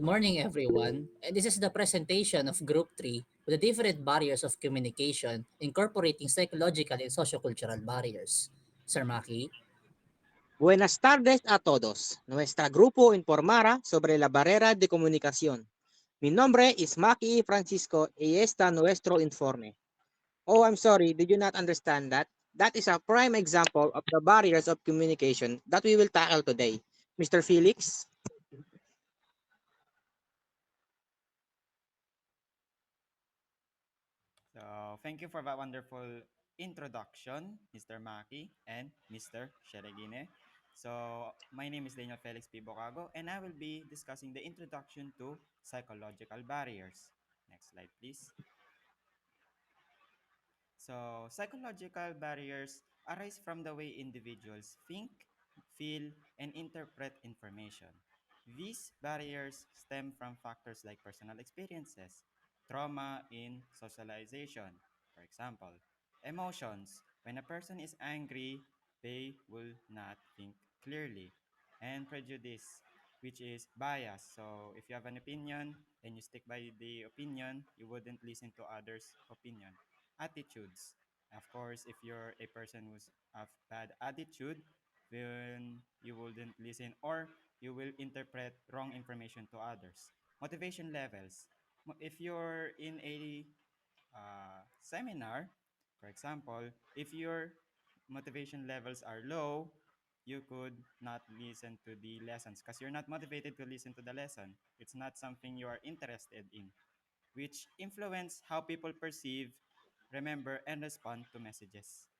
Good morning, everyone. And this is the presentation of Group 3 with the different barriers of communication, incorporating psychological and sociocultural barriers. Sir Maki, Buenas tardes a todos. Nuestra grupo informará sobre la barrera de comunicación. Mi nombre es Maki Francisco y está nuestro informe. Oh, I'm sorry, did you not understand that? That is a prime example of the barriers of communication that we will tackle today. Mr. Felix? Thank you for that wonderful introduction, Mr. Maki and Mr. Sheregine. My name is Daniel Felix P. Bocago, and I will be discussing the introduction to psychological barriers. Next slide, please. Psychological barriers arise from the way individuals think, feel, and interpret information. These barriers stem from factors like personal experiences, trauma in socialization, for example, emotions. When a person is angry, they will not think clearly, and prejudice, which is bias. So, if you have an opinion and you stick by the opinion, you wouldn't listen to others' opinion. Attitudes. Of course, if you're a person who's have bad attitude, then you wouldn't listen or you will interpret wrong information to others. Motivation levels. If you're in a seminar, for example, if your motivation levels are low, you could not listen to the lessons because you're not motivated to listen to the lesson. It's not something you are interested in, which influence how people perceive, remember, and respond to messages.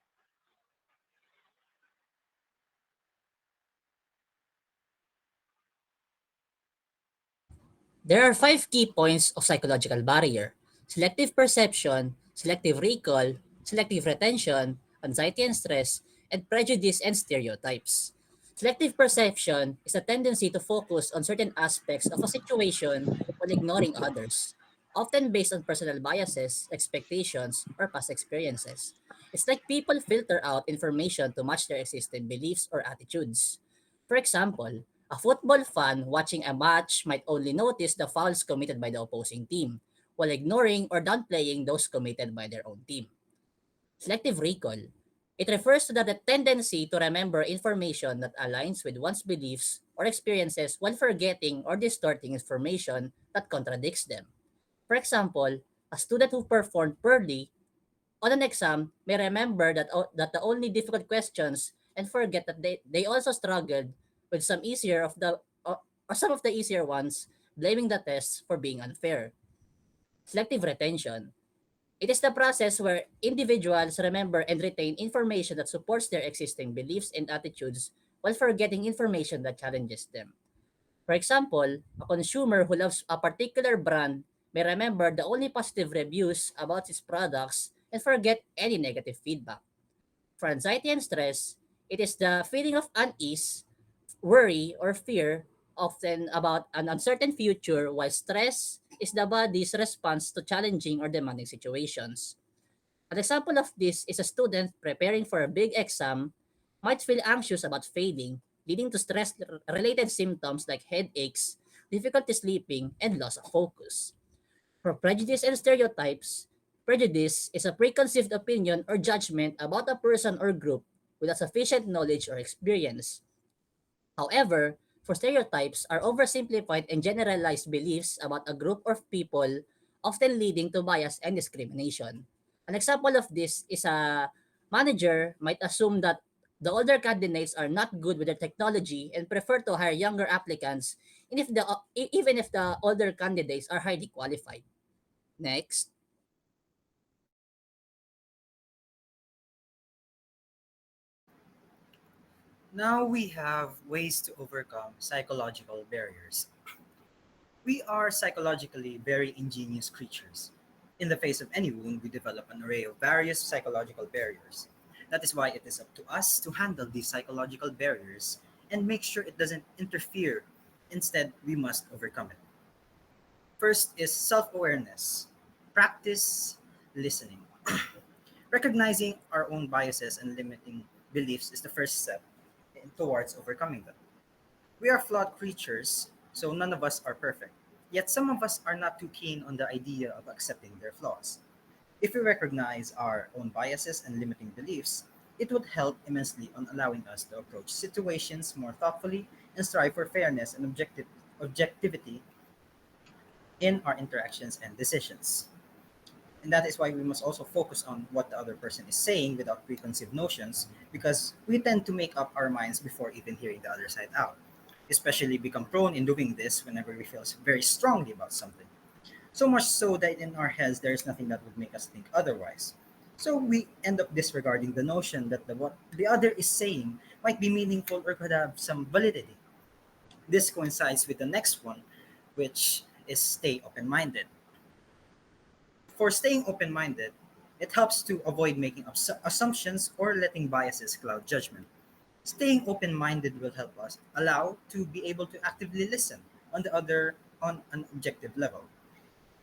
there are five key points of psychological barrier: selective perception, selective recall, selective retention, anxiety and stress, and prejudice and stereotypes. Selective perception is a tendency to focus on certain aspects of a situation while ignoring others, often based on personal biases, expectations, or past experiences. It's like people filter out information to match their existing beliefs or attitudes. For example, a football fan watching a match might only notice the fouls committed by the opposing team, while ignoring or downplaying those committed by their own team. Selective recall. It refers to the tendency to remember information that aligns with one's beliefs or experiences while forgetting or distorting information that contradicts them. For example, a student who performed poorly on an exam may remember that the only difficult questions and forget that they also struggled with some easier of the or some of the easier ones, blaming the tests for being unfair. Selective retention. It is the process where individuals remember and retain information that supports their existing beliefs and attitudes while forgetting information that challenges them. For example, a consumer who loves a particular brand may remember the only positive reviews about its products and forget any negative feedback. For anxiety and stress, it is the feeling of unease, worry, or fear, often about an uncertain future, while stress is the body's response to challenging or demanding situations. An example of this is a student preparing for a big exam might feel anxious about failing, leading to stress related symptoms like headaches, difficulty sleeping, and loss of focus. For prejudice and stereotypes, prejudice is a preconceived opinion or judgment about a person or group without sufficient knowledge or experience. However, for stereotypes are oversimplified and generalized beliefs about a group of people, often leading to bias and discrimination. An example of this is a manager might assume that the older candidates are not good with their technology and prefer to hire younger applicants even if the older candidates are highly qualified. Next. Now we have ways to overcome psychological barriers. We are psychologically very ingenious creatures. In the face of any wound, we develop an array of various psychological barriers. That is why it is up to us to handle these psychological barriers and make sure it doesn't interfere. Instead, we must overcome it. First is self awareness. Practice listening. Recognizing our own biases and limiting beliefs is the first step towards overcoming them. We are flawed creatures, so none of us are perfect. Yet some of us are not too keen on the idea of accepting their flaws. If we recognize our own biases and limiting beliefs, it would help immensely on allowing us to approach situations more thoughtfully and strive for fairness and objectivity in our interactions and decisions. And that is why we must also focus on what the other person is saying without preconceived notions, because we tend to make up our minds before even hearing the other side out. Especially become prone in doing this whenever we feel very strongly about something. So much so that in our heads there is nothing that would make us think otherwise. So we end up disregarding the notion that what the other is saying might be meaningful or could have some validity. This coincides with the next one, which is stay open minded. For staying open minded, it helps to avoid making assumptions or letting biases cloud judgment. Staying open minded will help us allow to be able to actively listen on the other on an objective level.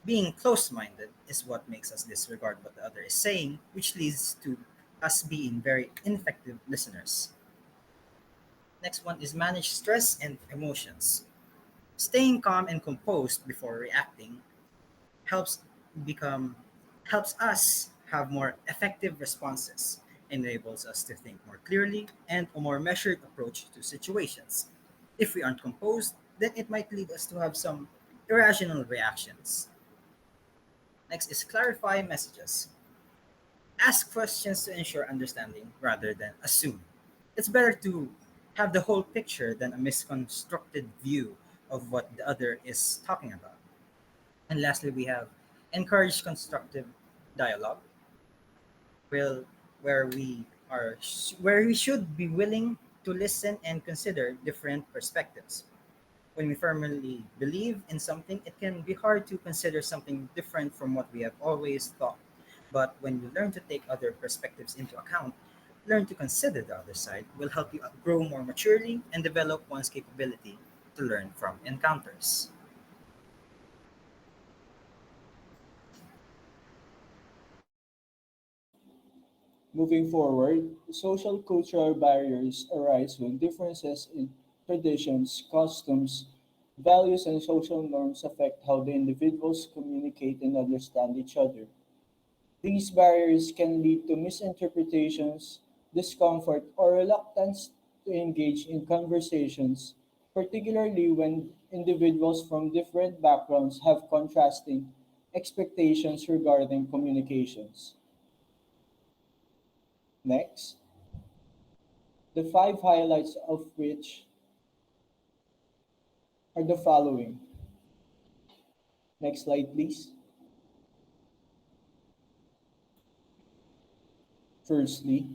Being close minded is what makes us disregard what the other is saying, which leads to us being very ineffective listeners. Next one is manage stress and emotions. Staying calm and composed before reacting helps become helps us have more effective responses, enables us to think more clearly and a more measured approach to situations. If we aren't composed, then it might lead us to have some irrational reactions. Next is clarify messages. Ask questions to ensure understanding rather than assume. It's better to have the whole picture than a misconstructed view of what the other is talking about. And lastly, we have encourage constructive dialogue, will where where we should be willing to listen and consider different perspectives. When we firmly believe in something, it can be hard to consider something different from what we have always thought. But when you learn to take other perspectives into account, learn to consider the other side will help you grow more maturely and develop one's capability to learn from encounters. Moving forward, social cultural barriers arise when differences in traditions, customs, values, and social norms affect how the individuals communicate and understand each other. These barriers can lead to misinterpretations, discomfort, or reluctance to engage in conversations, particularly when individuals from different backgrounds have contrasting expectations regarding communications. Next, the five highlights of which are the following. Next slide, please. Firstly,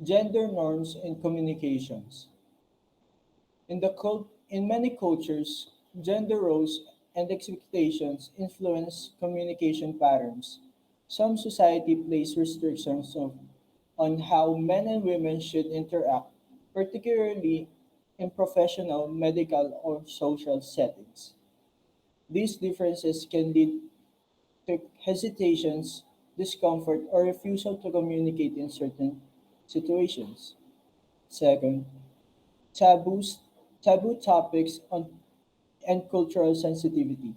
gender norms in communications. In many cultures, gender roles and expectations influence communication patterns. Some society place restrictions on how men and women should interact, particularly in professional, medical, or social settings. These differences can lead to hesitations, discomfort, or refusal to communicate in certain situations. Second, taboos, taboo topics and cultural sensitivity.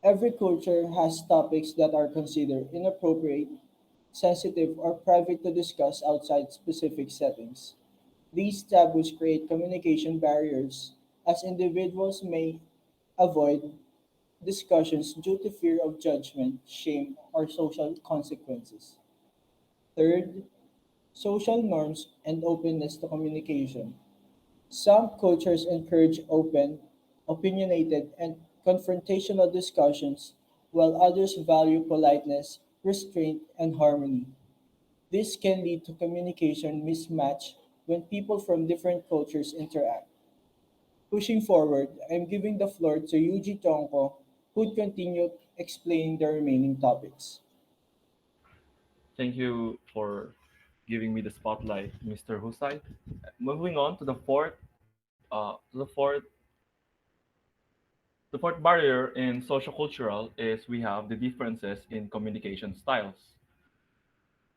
Every culture has topics that are considered inappropriate, sensitive, or private to discuss outside specific settings. These taboos create communication barriers, as individuals may avoid discussions due to fear of judgment, shame, or social consequences. Third, social norms and openness to communication. Some cultures encourage open, opinionated, and confrontational discussions, while others value politeness, restraint, and harmony. This can lead to communication mismatch when people from different cultures interact. Pushing forward, I'm giving the floor to Yuji Tonko, who would continue explaining the remaining topics. Thank you for giving me the spotlight, Mr. Husai. Moving on to the fourth barrier in sociocultural is we have the differences in communication styles.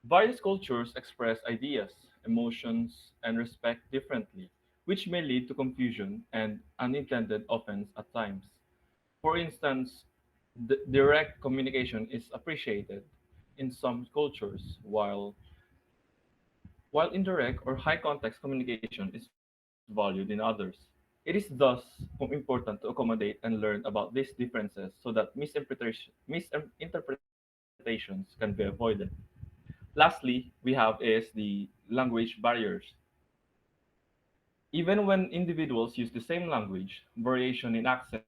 Various cultures express ideas, emotions, and respect differently, which may lead to confusion and unintended offense at times. For instance, direct communication is appreciated in some cultures, while indirect or high context communication is valued in others. It is thus important to accommodate and learn about these differences so that misinterpretations can be avoided. Lastly, we have is the language barriers. Even when individuals use the same language, variation in accents,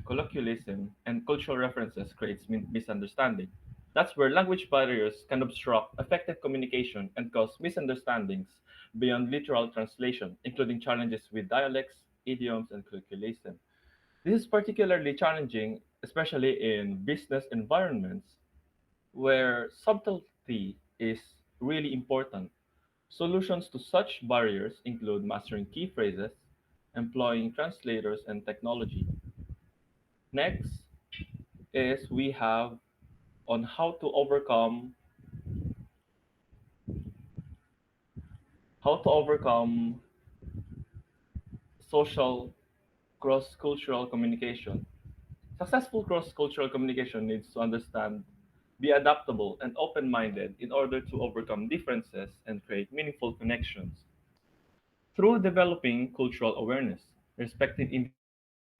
colloquialism, and cultural references creates misunderstanding. That's where language barriers can obstruct effective communication and cause misunderstandings beyond literal translation, including challenges with dialects, idioms, and colloquialism. This is particularly challenging, especially in business environments where subtlety is really important. Solutions to such barriers include mastering key phrases, employing translators and technology. Next is we have on how to overcome social cross-cultural communication. Successful cross-cultural communication needs to understand, be adaptable, and open-minded in order to overcome differences and create meaningful connections. Through developing cultural awareness, respecting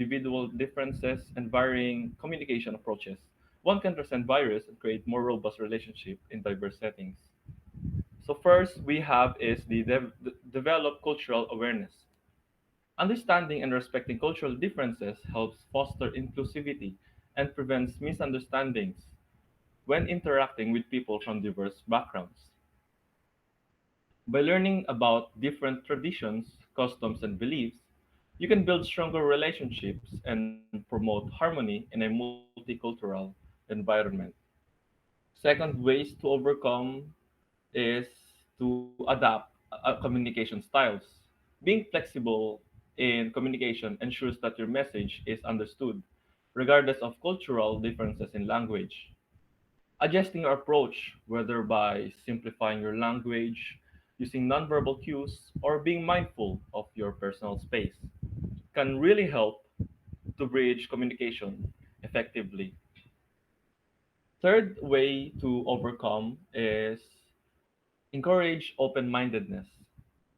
individual differences, and varying communication approaches, one can transcend barriers and create more robust relationships in diverse settings. So first we have is the develop cultural awareness. Understanding and respecting cultural differences helps foster inclusivity and prevents misunderstandings when interacting with people from diverse backgrounds. By learning about different traditions, customs, and beliefs, you can build stronger relationships and promote harmony in a multicultural environment. Second, ways to overcome is to adapt communication styles. Being flexible in communication ensures that your message is understood, regardless of cultural differences in language. Adjusting your approach, whether by simplifying your language, using nonverbal cues, or being mindful of your personal space, can really help to bridge communication effectively. Third way to overcome is encourage open mindedness.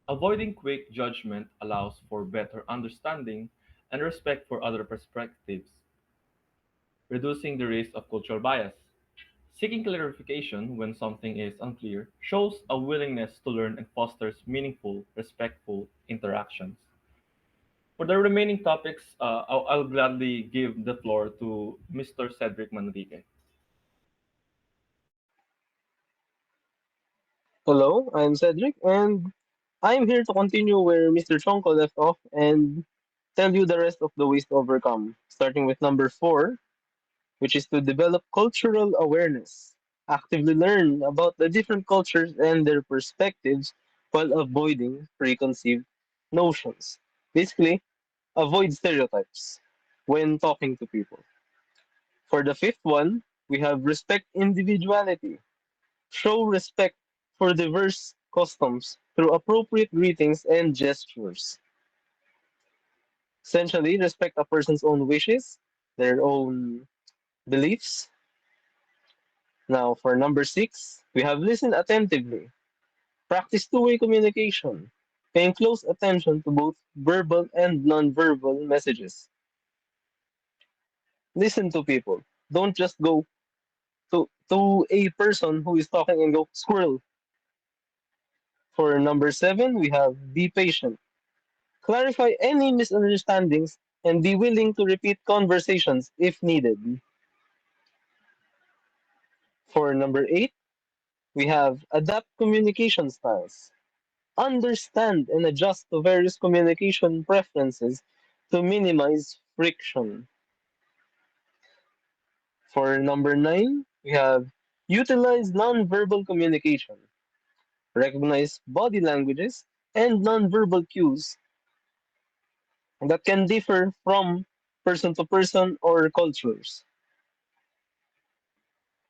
Avoiding quick judgment allows for better understanding and respect for other perspectives, reducing the risk of cultural bias. Seeking clarification when something is unclear shows a willingness to learn and fosters meaningful, respectful interactions. For the remaining topics, I'll gladly give the floor to Mr. Cedric Manrique. Hello, I'm Cedric, and I'm here to continue where Mr. Chonko left off and tell you the rest of the ways to overcome, starting with number 4, which is to develop cultural awareness. Actively learn about the different cultures and their perspectives while avoiding preconceived notions. Basically, avoid stereotypes when talking to people. For the fifth one, we have respect individuality. Show respect for diverse customs through appropriate greetings and gestures. Essentially, respect a person's own wishes, their own beliefs. Now, for number 6, we have listen attentively. Practice two-way communication. Paying close attention to both verbal and nonverbal messages. Listen to people. Don't just go to a person who is talking and go squirrel. For number 7, we have be patient. Clarify any misunderstandings and be willing to repeat conversations if needed. For number 8, we have adapt communication styles. Understand and adjust to various communication preferences to minimize friction. For number 9, we have utilize nonverbal communication. Recognize body languages and nonverbal cues that can differ from person to person or cultures.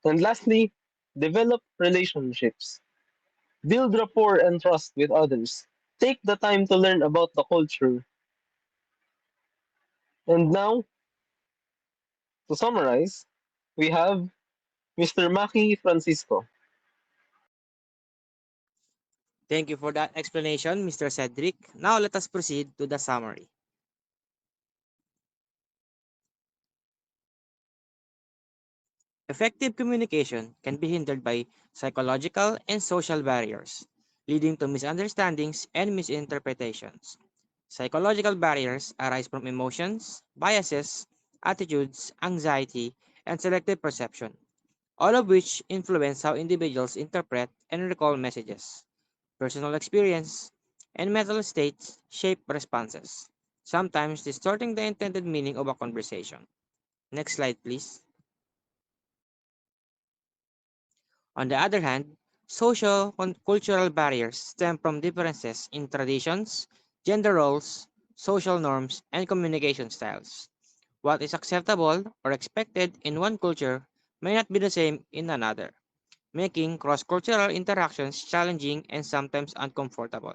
And lastly, develop relationships. Build rapport and trust with others. Take the time to learn about the culture. And now, To summarize, we have Mr. Maki Francisco. Thank you for that explanation, Mr. Cedric. Now let us proceed to the summary. Effective communication can be hindered by psychological and social barriers, leading to misunderstandings and misinterpretations. Psychological barriers arise from emotions, biases, attitudes, anxiety, and selective perception, all of which influence how individuals interpret and recall messages. Personal experience and mental states shape responses, sometimes distorting the intended meaning of a conversation. Next slide, please. On the other hand, cultural barriers stem from differences in traditions, gender roles, social norms, and communication styles. What is acceptable or expected in one culture may not be the same in another, making cross cultural interactions challenging and sometimes uncomfortable.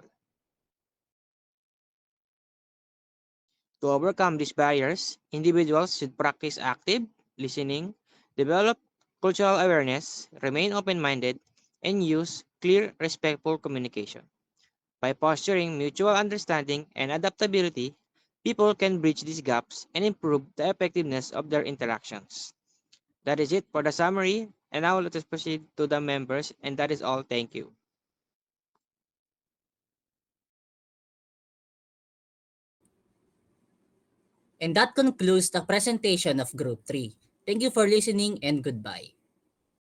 To overcome these barriers, individuals should practice active listening, develop cultural awareness, remain open minded, and use clear, respectful communication. By fostering mutual understanding and adaptability, people can bridge these gaps and improve the effectiveness of their interactions. That is it for the summary, and now let us proceed to the members, and that is all. Thank you. And that concludes the presentation of Group 3. Thank you for listening and goodbye.